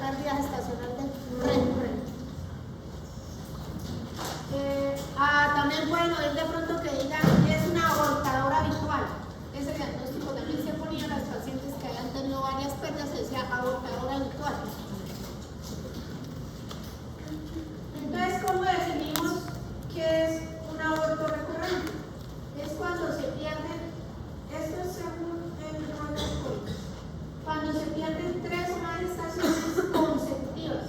pérdida gestacional recurrente. También pueden oír de pronto que digan que es una abortadora habitual. Ese diagnóstico también se ponía a las pacientes que habían tenido varias pérdidas, se decía abortadora habitual. Entonces, ¿cómo definimos qué es un aborto recurrente? Es cuando se pierden, esto es según el Royal College, cuando se pierden 3 o más gestaciones consecutivas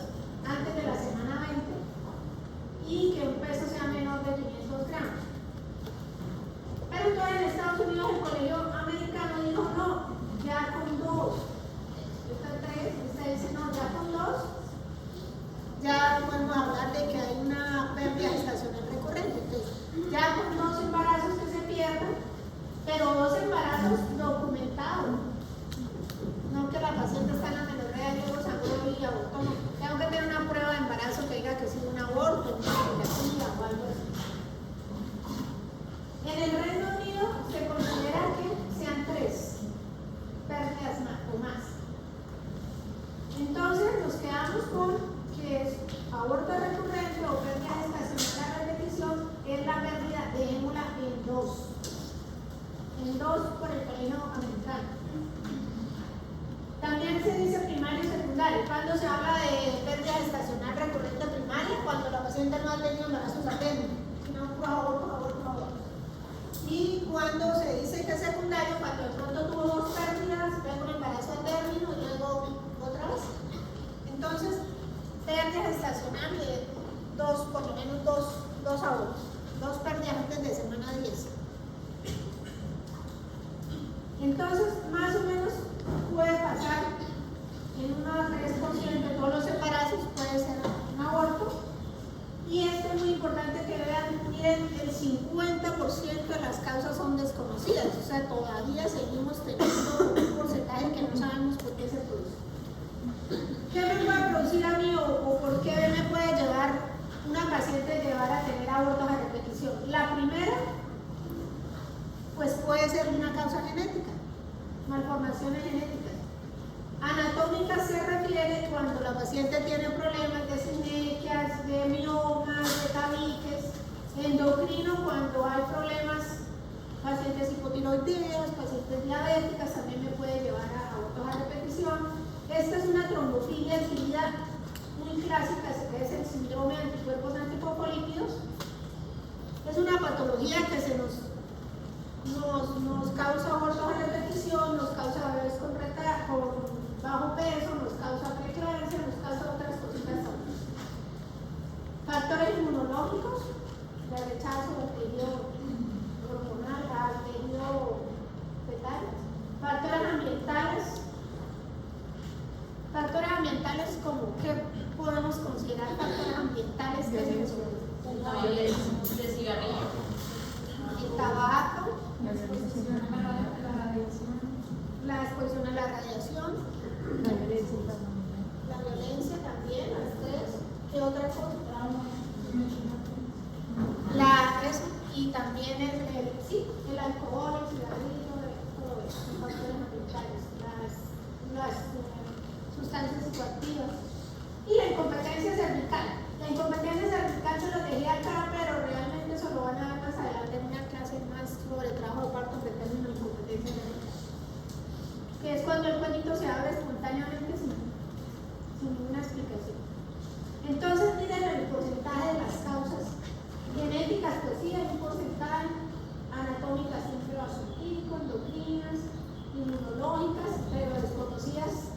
antes de la semana 20 y que un peso sea menor de 500 gramos. Pero entonces en Estados Unidos el colegio americano dijo no, ya con 2. Esta 3, esta dice no, ya con 2. Ya podemos hablar de que hay una pérdida gestacional recurrente. Entonces, ya con 2 embarazos que se pierden, pero 2 embarazos documentados. No que la paciente está en la menorrea y luego sangró y abortó. No. Tengo que tener una prueba de embarazo que diga que es un aborto, una ecografía o algo así. En el Reino Unido se considera que sean 3 pérdidas o más. Entonces nos quedamos con que es aborto recurrente o pérdida gestacional a repetición, es la pérdida de émula en 2 por el colegio americano. También se dice primario y secundario. Cuando se habla de pérdida gestacional recurrente primaria, cuando la paciente no ha tenido embarazos a término, sino por favor. Y cuando se dice que es secundario, cuando de pronto tuvo 2 pérdidas, luego un embarazo a término y luego otra vez. Entonces, pérdida gestacional de 2, por lo menos 2 abortos, 2 pérdidas antes de semana 10. Entonces, más o menos puede pasar en 1 a 3% de todos los embarazos, puede ser un aborto. Y esto es muy importante que vean, miren, el 50% de las causas son desconocidas, o sea, todavía seguimos teniendo un porcentaje que no sabemos por qué se produce. ¿Qué me puede producir a mí o por qué me puede llevar una paciente a tener abortos a repetición? La primera, pues puede ser una causa genética, malformaciones genéticas. Anatómica se refiere cuando la paciente tiene problemas de sinequias, de miomas, de tabiques. Endocrino cuando hay problemas, pacientes hipotiroideas, pacientes diabéticas, también me puede llevar a abortos a repetición. Esta es una trombofilia adquirida muy clásica, que es el síndrome de anticuerpos antifosfolípidos. Es una patología que se nos causa abortos a repetición, nos causa bebés con bajo peso, nos causa preeclampsia, nos causa otras cositas también. Factores inmunológicos, de rechazo al periodo hormonal, al periodo fetal. Factores ambientales como que podemos considerar factores ambientales que se nos de cigarrillo, el tabaco, la exposición a la radiación, la violencia también, las 3. ¿Qué otra cosa? Y también el alcohol, el cigarrillo, todo eso, los factores ambientales, las sustancias psicoactivas. Y la incompetencia cervical. La incompetencia cervical se lo dejé acá, pero realmente eso lo van a ver más adelante en una clase más sobre trabajo de parto de término de incompetencia cervical. Que es cuando el cuellito se abre espontáneamente sin ninguna explicación. Entonces, miren el porcentaje de las causas genéticas, pues sí, hay un porcentaje, anatómicas siempre va subtípico, endocrinas, inmunológicas, pero desconocidas,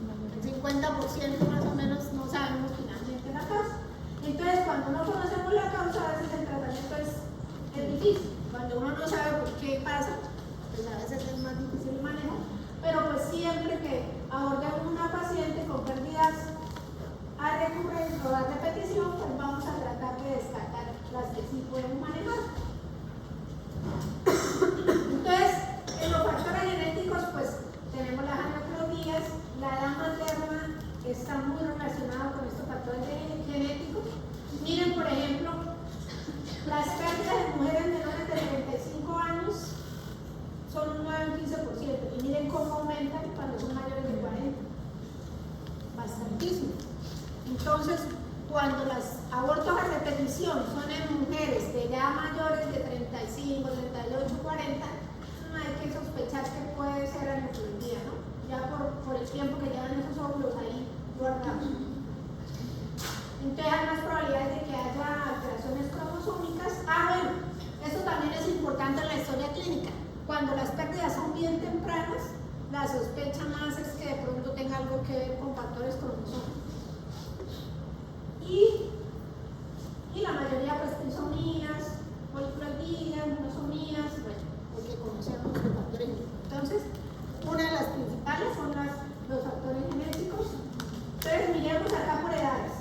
el 50% más o menos no sabemos finalmente la causa. Entonces, cuando no conocemos la causa, a veces el tratamiento es difícil. Cuando uno no sabe por qué pasa, pues a veces es más difícil de manejar. Pero pues siempre que abordemos una paciente con pérdidas a recurrencia o a repetición, pues vamos a tratar de descartar las que sí podemos manejar. Entonces, en los factores genéticos, pues tenemos las anacronías, la edad materna está muy relacionada con estos factores genéticos. Miren, por ejemplo, las pérdidas de mujeres menores de 35 años son un 9-15%. Y miren cómo aumentan cuando son mayores de 40. Bastantísimo. Entonces, cuando los abortos a repetición son en mujeres de ya mayores de 35, 38, 40, no hay que sospechar que puede ser aneuploidía, ¿no? Ya por el tiempo que llevan esos óvulos ahí guardados. Entonces hay más probabilidades de que haya alteraciones cromosómicas. Bueno, eso también es importante en la historia clínica. Cuando las pérdidas son bien tempranas, la sospecha más es que de pronto tenga algo que ver con factores cromosómicos. Y la mayoría pues trisomías, poliploidías, monosomías, bueno, porque conocemos los factores genéticos. Entonces, una de las principales son los factores genéticos. Entonces, miremos acá por edades.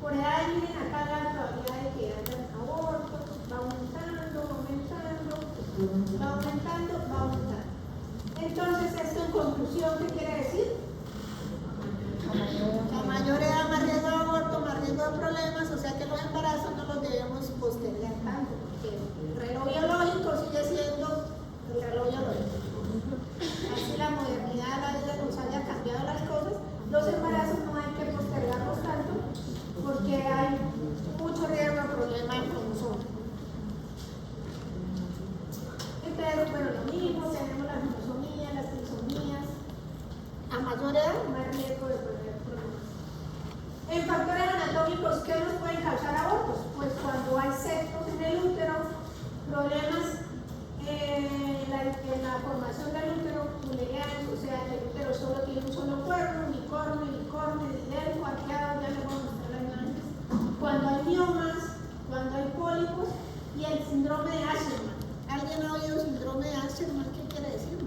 Por edades, miren acá la probabilidad de que haya abortos, va aumentando, va aumentando, va aumentando, va aumentando. Entonces, esto en conclusión, ¿qué quiere decir? A mayor edad, más riesgo de aborto, más riesgo de problemas, o sea que los embarazos no los debemos postergar tanto, porque el reloj biológico sigue siendo el reloj biológico. Así la modernidad de la vida nos haya cambiado las cosas, los embarazos no hay que postergarlos tanto, porque hay mucho riesgo de problema en cromosoma. Entonces, bueno, lo mismo, tenemos las monosomías, las trisomías. A mayor edad, más riesgo de tener problemas. En factores anatómicos, ¿qué nos pueden causar abortos? Pues cuando hay septos en el útero, problemas en la formación del útero mullerianos, o sea, el útero solo tiene un solo cuerno, unicornio, didelfo, arqueado, ya les voy a mostrar las imágenes. Cuando hay miomas, cuando hay pólipos y el síndrome de Asherman. ¿Alguien ha oído síndrome de Asherman? ¿Qué quiere decir?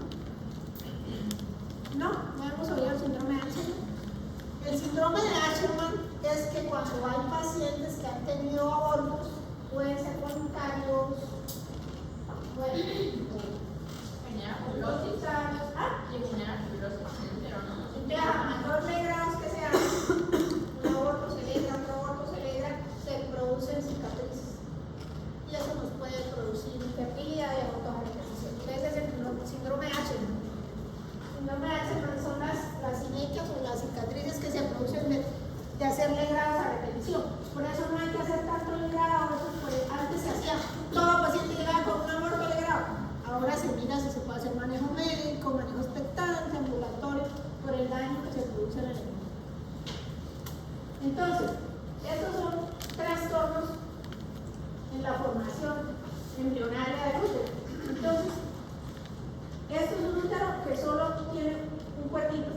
No, no hemos oído el síndrome de Asherman. El síndrome de Asherman es que cuando hay pacientes que han tenido abortos, pueden ser voluntarios, Genera fibrosis. Genera fibrosis, pero no. Entonces, a mayor de grados que se hace, un aborto otro aborto se producen cicatrices. Y eso nos puede producir infertilidad y abortos a repetición. Ese es el síndrome de Asherman. Síndrome de Asherman son las inequias o las cicatrices que se producen de hacer legrados a repetición. Por eso no hay que hacer tanto legrado. Antes se hacía, todo paciente llegaba con un aborto legrado. Ahora se mira si se puede hacer manejo médico, manejo expectante, ambulatorio, por el daño que se produce en el embrión. Entonces, estos son trastornos en la formación embrionaria del útero. Entonces, esto es un útero que solo tiene un cuernito.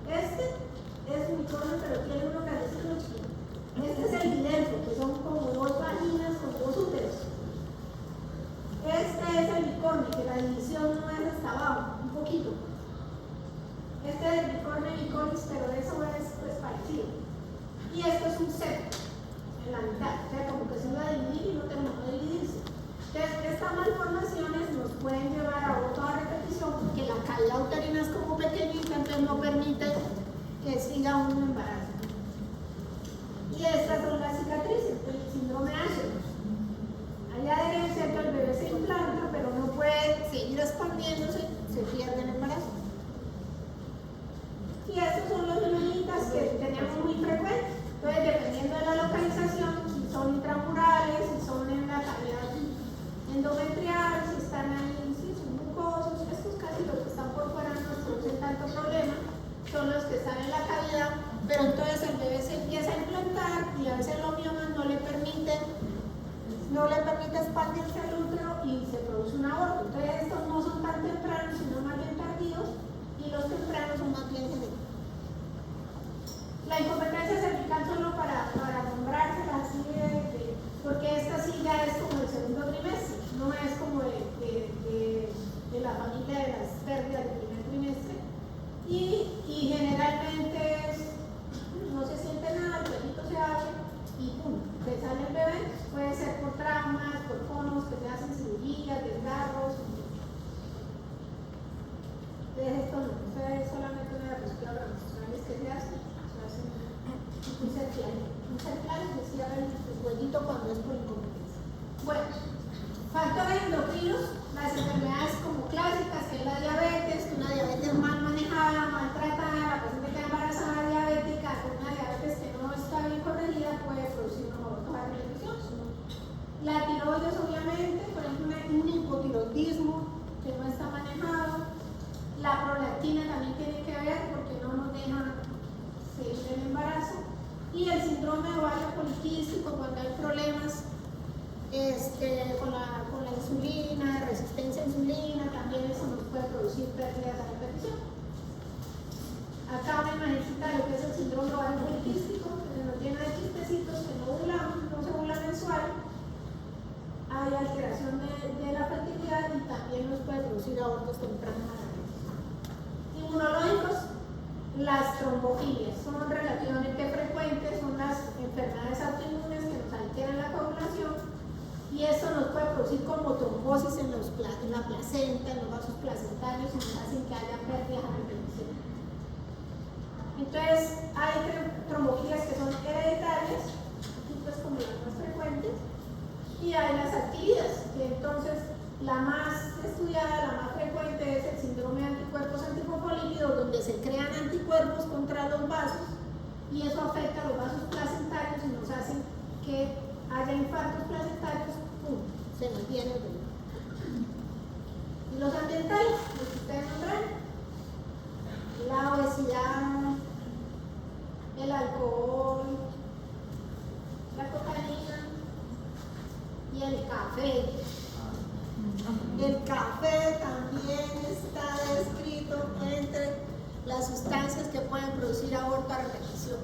Este es unicornio, pero tiene uno grandecito chiquito. Este es el didelfo, que son como dos vaginas con dos úteros. Este es el bicornio, que la división no es hasta abajo, un poquito. Este es el bicornio y bicornis, pero eso es pues, parecido. Y esto es un septo en la mitad, o sea, como que se va a dividir y no terminó de dividirse. Entonces, estas malformaciones nos pueden llevar a aborto a repetición porque la cavidad uterina es como pequeñita, entonces no permite que siga un embarazo. Y estas son las cicatrices del síndrome de Asherman. Allá derecha el bebé se implanta, pero no puede seguir expandiéndose, se pierde el embarazo. Y estos son los menonitas que tenemos muy frecuentes. Entonces, dependiendo de la localización, si son intramurales, si son en la cavidad endometrial, si están ahí, si son mucosos, estos casi los que están por fuera no nos producen tanto problema, son los que están en la cavidad, pero entonces el bebé se empieza a implantar y a veces los miomas no le permite expandirse el útero y se produce un aborto. Entonces estos no son tan tempranos, sino más bien tardíos, y los tempranos son más bien genéticos. La incompetencia cervical solo para nombrársela así porque esta sí ya es como el segundo trimestre, no es como de la familia de las pérdidas del primer trimestre. Y generalmente no se siente nada, el pelito se abre y pum, se sale el bebé. Puede ser por traumas, por fonos que se hacen cirugías, desgarros. Entonces esto no es solamente una de las pruebas racionales que se hacen un cerclal que cierra el cuellito cuando es por incompetencia. Bueno, factores endocrinos, las enfermedades como clásicas, que es la diabetes, una diabetes mal manejada, maltratada, la paciente queda embarazada diabética, con una diabetes que no síndrome de ovario poliquístico, cuando hay problemas con la insulina, resistencia a insulina, también eso nos puede producir pérdidas a repetición. Acá una imagencita de lo que es el síndrome de ovario poliquístico, que nos llena de quistecitos que no se ovula mensual. Hay alteración de la fertilidad y también nos puede producir abortos tempranos a la repetición. Inmunológicos, las trombofilias son relativamente frecuentes, son las enfermedades autoinmunes que nos alteran la coagulación y eso nos puede producir como trombosis en la placenta, en los vasos placentarios y nos hacen que haya pérdidas a repetición. Entonces, hay trombofilias que son hereditarias, pues como las más frecuentes, y hay las adquiridas, que entonces la más estudiada, la más frecuente es el síndrome de anticuerpos antifosfolípidos, donde se crean anticuerpos contra los vasos y eso afecta a los vasos placentarios y nos hace que haya infartos placentarios, ¡pum!, se mantiene el dolor. Y los ambientales, los que ustedes nombran, la obesidad, el alcohol, la cocaína y el café. El café también está descrito entre las sustancias que pueden producir aborto a repetición,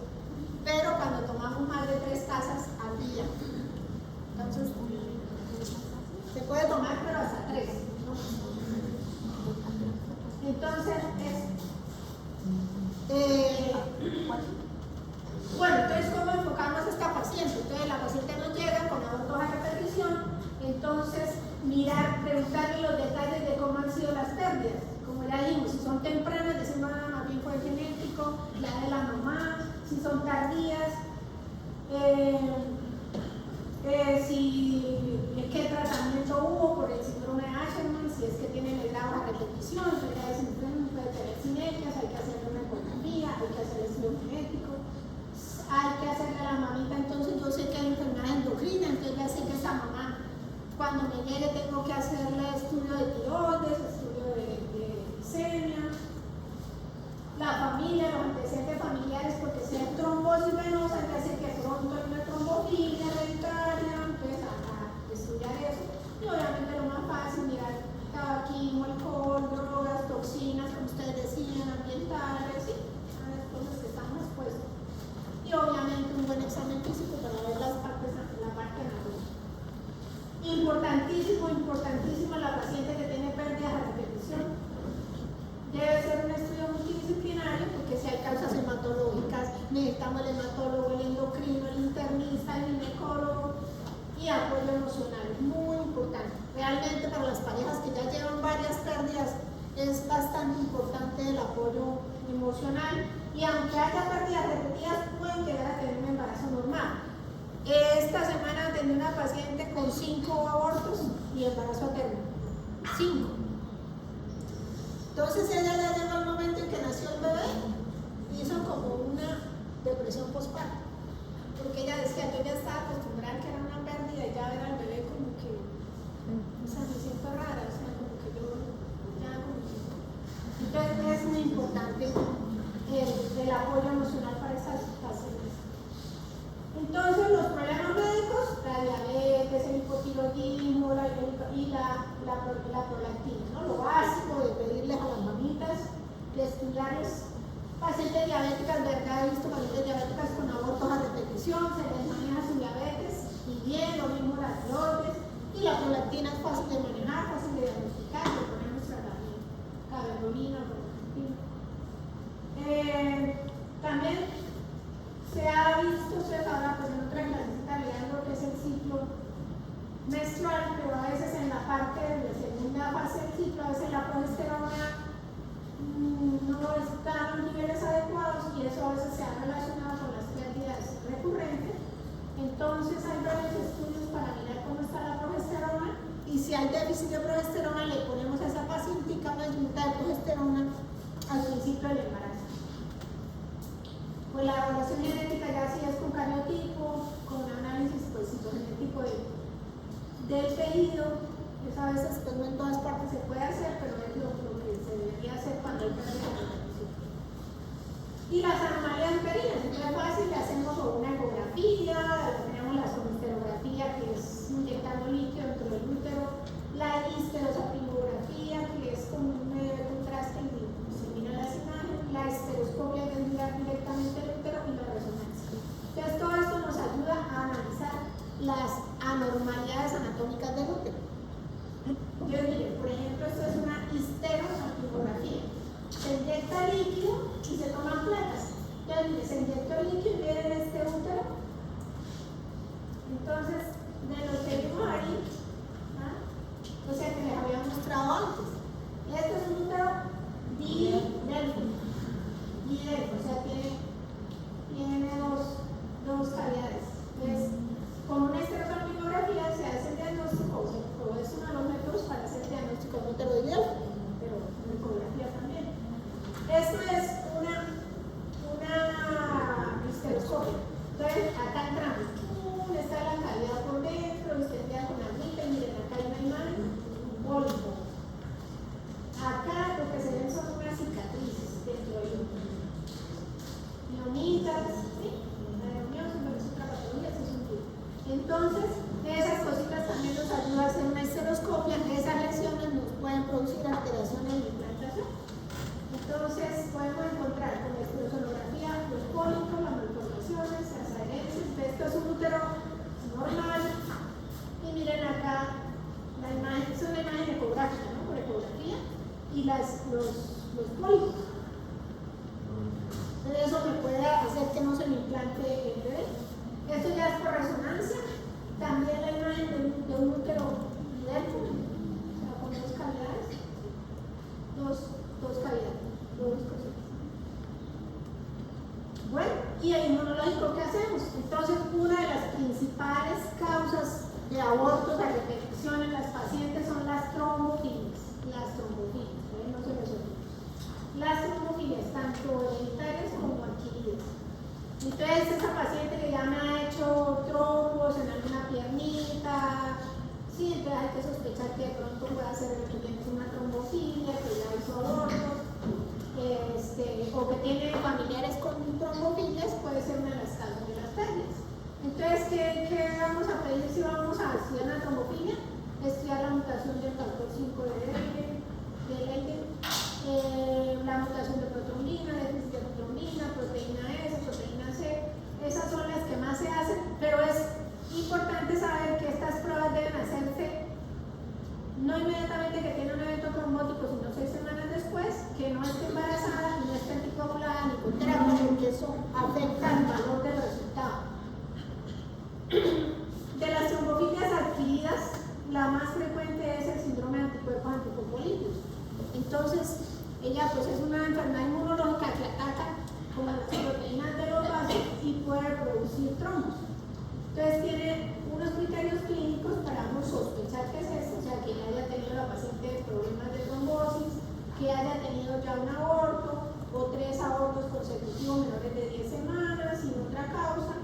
pero cuando tomamos más de 3 tazas al día. Entonces, se puede tomar, pero hasta 3, ¿no? Entonces, bueno, entonces, ¿cómo enfocamos a esta paciente? Entonces, la paciente nos llega con abortos a repetición, entonces, preguntarle los detalles de cómo han sido las pérdidas. Como ya dijimos, si son tempranas, decir, no, más bien fue genético, la de la mamá, si son tardías, qué tratamiento hubo por el síndrome de Asherman, si es que tienen el grado a repetición, puede tener sinergias, hay que hacerle una ecografía, hay que hacer estudio genético, hay que hacerle a la mamita. Entonces yo sé que hay enfermedad endocrina, entonces ya sé que esa mamá, cuando me llegue, tengo que hacerle estudio de tiroides, estudio de glicemia, la familia, los antecedentes familiares, porque si hay trombosis venosa, ya sé que pronto hay una trombofilia hereditaria, entonces a estudiar eso. Y obviamente lo más fácil, mirar tabaquismo, alcohol, drogas, toxinas, como ustedes decían, ambientales, ¿sí? Las cosas que están expuestas. Y obviamente un buen examen físico para ver la parte anatómica. Importantísimo la paciente que tiene pérdidas a repetición. Debe ser un estudio multidisciplinario porque si hay causas hematológicas, necesitamos el hematólogo, el endocrino, el internista, el ginecólogo y apoyo emocional, muy importante. Realmente para las parejas que ya llevan varias pérdidas es bastante importante el apoyo emocional y aunque haya pérdidas repetidas pueden llegar a tener un embarazo normal. Esta semana atendí una paciente con 5 abortos y embarazo a término. 5. Entonces ella ya llegó al momento en que nació el bebé, hizo como una depresión postparto, porque ella decía, yo ya estaba acostumbrada que era una pérdida y ya ver al bebé como que, o sea, me siento rara, o sea, como que yo ya como que... Entonces es muy importante el apoyo emocional para esas pacientes. Entonces los problemas médicos, la diabetes, el hipotiroidismo y la prolactina, ¿no? Lo básico de pedirles a las mamitas, de estudiarles pacientes diabéticas, ¿verdad? He visto pacientes diabéticas con abortos a repetición, se les maneja su diabetes y bien, lo mismo las tiroides, y la prolactina es fácil de manejar, fácil de diagnosticar, le ponemos cabergolina, prolactina. También se ha visto, ustedes ahora pues en otra clasecita mirando lo que es el ciclo menstrual, pero a veces en la parte de la segunda fase del ciclo, a veces la progesterona no está a los niveles adecuados y eso a veces se ha relacionado con las pérdidas recurrentes. Entonces hay varios estudios para mirar cómo está la progesterona y si hay déficit de progesterona le ponemos a esa pacientica una ayuda de progesterona al principio del embarazo. Pues la evaluación genética ya sí es con cariotipo, con análisis pues, citogenético del tejido. Eso a veces pues, no en todas partes se puede hacer, pero es lo que se debería hacer cuando hay pérdida de repetición. Y las anomalias uterinas, entonces es fácil, le hacemos o una ecografía Entonces, una de las principales causas de abortos a repetición en las pacientes son las trombofilias. No se les olvide. Las trombofilias, tanto hereditarias como adquiridas. Entonces, esa paciente que ya me ha hecho trombos en alguna piernita, sí, entonces hay que sospechar que de pronto pueda ser que tiene una trombofilia, que ya hizo abortos, o que tiene familiares con trombofilias, puede ser una de las causas de las pérdidas. Entonces, ¿qué vamos a pedir si vamos a estudiar la trombofilia? Estudiar la mutación del factor 5 de Leiden, la mutación de protrombina, déficit de protrombina, proteína S, proteína C. Esas son las que más se hacen, pero es importante saber que estas pruebas deben hacerse no inmediatamente que tiene un evento trombótico, sino 6 semanas después, que no esté embarazada, ni esté anticoagulada, ni con terapia, porque eso afecta el valor del resultado. De las trombofilias adquiridas, la más frecuente es el síndrome de anticuerpos antifosfolípicos. Entonces, ella pues es una enfermedad inmunológica que ataca con las proteínas de los vasos y puede producir trombos. Entonces tiene unos criterios clínicos para uno sospechar que es esto, o sea, que ya haya tenido la paciente problemas de trombosis, que haya tenido ya un aborto o 3 abortos consecutivos menores de 10 semanas sin otra causa,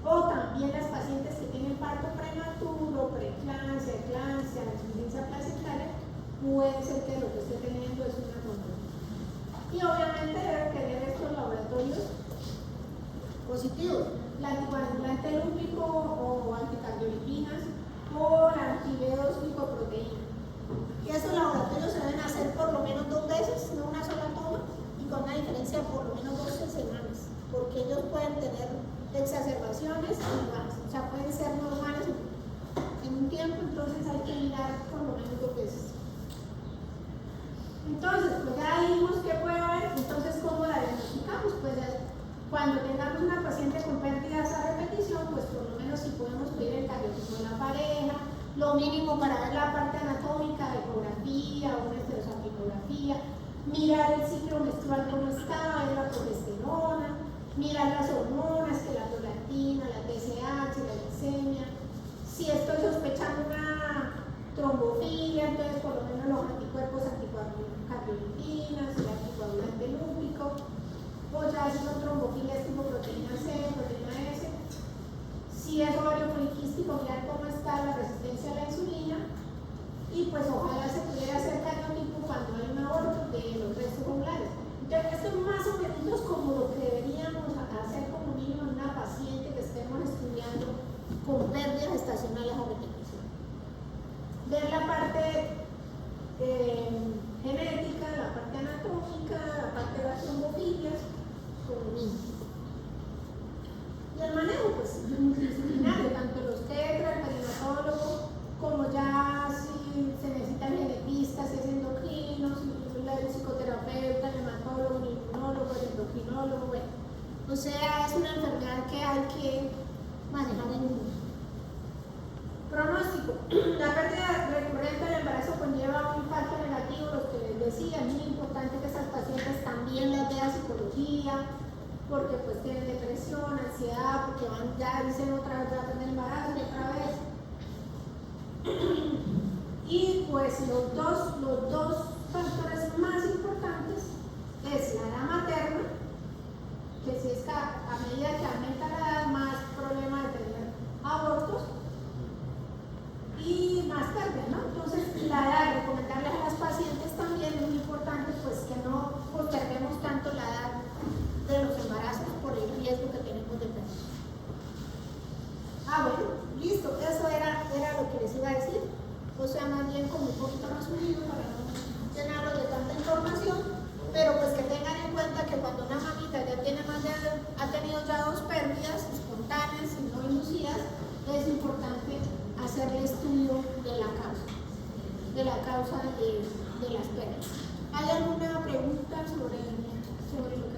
o también las pacientes que tienen parto prematuro, preeclampsia, eclampsia, insuficiencia placentaria, puede ser que lo que esté teniendo es una trombosis. Y obviamente debe tener estos laboratorios positivos, la anticoagulante lúpico o anticardiolipinas o la anti-B2-lipoproteína. Y esos laboratorios se deben hacer por lo menos 2 veces, no una sola toma, y con una diferencia de por lo menos 12 semanas, porque ellos pueden tener exacerbaciones y más, o sea, pueden ser normales en un tiempo, entonces hay que mirar por lo menos 2 veces. Entonces, pues ya vimos qué puede haber, entonces ¿cómo la diagnosticamos? Pues cuando tengamos una paciente con pérdidas a repetición, pues por lo menos si podemos pedir el cariotipo de la pareja, lo mínimo para ver la parte anatómica, ecografía o una estereosalpingografía, mirar el ciclo menstrual cómo está, ver la progesterona, mirar las hormonas, que la prolactina, la TSH, la glicemia. Si estoy sospechando una trombofilia, entonces por lo menos los anticuerpos anticardiolipinas, el anticoagulante lúpico, o ya si son trombofilias tipo proteína C, proteína S. Si es ovario poliquístico, mirar cómo está la resistencia a la insulina, y pues ojalá se pudiera hacer cariotipo cuando hay un aborto de los restos ovulares. Entonces, esto es más o menos como lo que deberíamos hacer como mínimo en una paciente que estemos estudiando con pérdidas gestacionales a repetición. Ver la parte genética, la parte anatómica, la parte de las trombofilias, con lo mismo. Y el manejo, pues, multidisciplinario, tanto los tetras, el perinatólogo, como ya si se necesitan genetistas, si es endocrino, si el psicoterapeuta, el hematólogo, el inmunólogo, el endocrinólogo, bueno. O sea, es una enfermedad que hay que manejar en un pronóstico. La pérdida recurrente del embarazo conlleva un impacto negativo, lo que les decía, es muy importante que esas pacientes también las vea psicología, porque pues tienen depresión, ansiedad, porque van, ya dicen otra vez, ya el embarazo y otra vez. Y pues los dos factores más importantes es la edad materna, que si es a medida que aumenta la edad, más problema de tener abortos y más pérdida, ¿no? Entonces, la edad, recomendarles a las pacientes también es muy importante, pues que no posterguemos tanto la edad de los embarazos por el riesgo que tenemos de pérdida. Bueno, listo, eso era lo que les iba a decir, o sea, más bien como un poquito resumido para no llenarlo de tanta información, pero pues que tengan en cuenta que cuando una mamita ya tiene ha tenido ya 2 pérdidas espontáneas y no inducidas, es importante hacer el estudio de la causa de las pérdidas. ¿Hay alguna pregunta sobre lo que